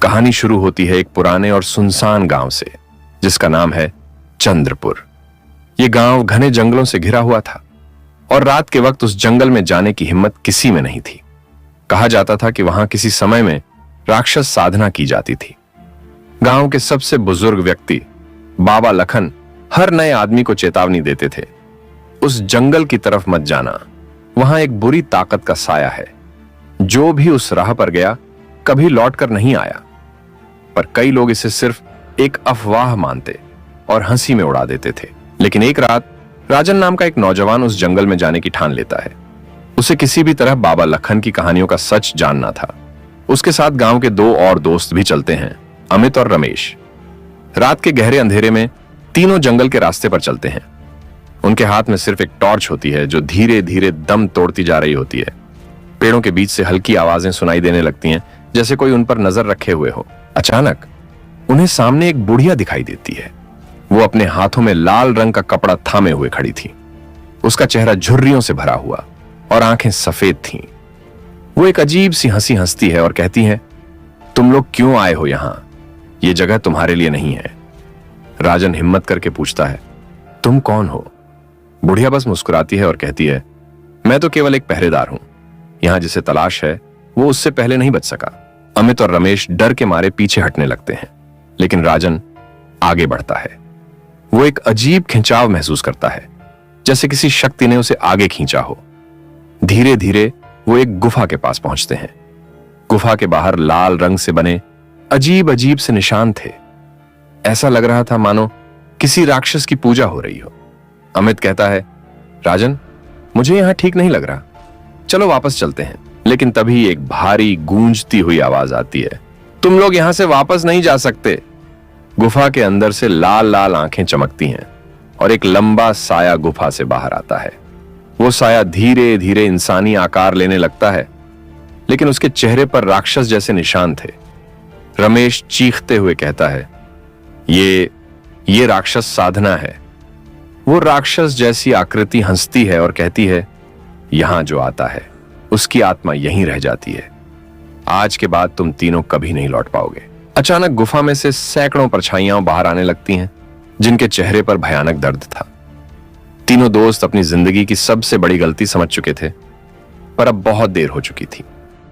कहानी शुरू होती है एक पुराने और सुनसान गांव से, जिसका नाम है चंद्रपुर। यह गांव घने जंगलों से घिरा हुआ था और रात के वक्त उस जंगल में जाने की हिम्मत किसी में नहीं थी। कहा जाता था कि वहां किसी समय में राक्षस साधना की जाती थी। गांव के सबसे बुजुर्ग व्यक्ति बाबा लखन हर नए आदमी को चेतावनी देते थे, उस जंगल की तरफ मत जाना, वहां एक बुरी ताकत का साया है। जो भी उस राह पर गया कभी लौटकर नहीं आया। पर कई लोग इसे सिर्फ एक अफवाह मानते और हंसी में उड़ा देते थे। लेकिन एक रात राजन नाम का एक नौजवान उस जंगल में जाने की ठान लेता है। उसे किसी भी तरह बाबा लखन की कहानियों का सच जानना था। उसके साथ गांव के दो और दोस्त भी चलते हैं, अमित और रमेश। रात के गहरे अंधेरे में तीनों जंगल के रास्ते पर चलते हैं। उनके हाथ में सिर्फ एक टॉर्च होती है जो धीरे धीरे दम तोड़ती जा रही होती है। पेड़ों के बीच से हल्की आवाजें सुनाई देने लगती हैं, जैसे कोई उन पर नजर रखे हुए हो। अचानक उन्हें सामने एक बुढ़िया दिखाई देती है। वो अपने हाथों में लाल रंग का कपड़ा थामे हुए खड़ी थी। उसका चेहरा झुर्रियों से भरा हुआ और आंखें सफेद थीं। वो एक अजीब सी हंसी हंसती है और कहती है, तुम लोग क्यों आए हो यहां? ये जगह तुम्हारे लिए नहीं है। राजन हिम्मत करके पूछता है, तुम कौन हो? बुढ़िया बस मुस्कुराती है और कहती है, मैं तो केवल एक पहरेदार हूं। यहां जिसे तलाश है वो उससे पहले नहीं बच सका। अमित और रमेश डर के मारे पीछे हटने लगते हैं, लेकिन राजन आगे बढ़ता है। वो एक अजीब खिंचाव महसूस करता है, जैसे किसी शक्ति ने उसे आगे खींचा हो। धीरे धीरे वो एक गुफा के पास पहुंचते हैं। गुफा के बाहर लाल रंग से बने अजीब अजीब से निशान थे। ऐसा लग रहा था मानो किसी राक्षस की पूजा हो रही हो। अमित कहता है, राजन, मुझे यहां ठीक नहीं लग रहा, चलो वापस चलते हैं। लेकिन तभी एक भारी गूंजती हुई आवाज आती है, तुम लोग यहां से वापस नहीं जा सकते। गुफा के अंदर से लाल लाल आंखें चमकती हैं और एक लंबा साया गुफा से बाहर आता है। वो साया धीरे धीरे इंसानी आकार लेने लगता है, लेकिन उसके चेहरे पर राक्षस जैसे निशान थे। रमेश चीखते हुए कहता है, ये राक्षस साधना है। वो राक्षस जैसी आकृति हंसती है और कहती है, यहां जो आता है उसकी आत्मा यहीं रह जाती है। आज के बाद तुम तीनों कभी नहीं लौट पाओगे। अचानक गुफा में से सैकड़ों परछाइयां बाहर आने लगती हैं, जिनके चेहरे पर भयानक दर्द था। तीनों दोस्त अपनी जिंदगी की सबसे बड़ी गलती समझ चुके थे, पर अब बहुत देर हो चुकी थी।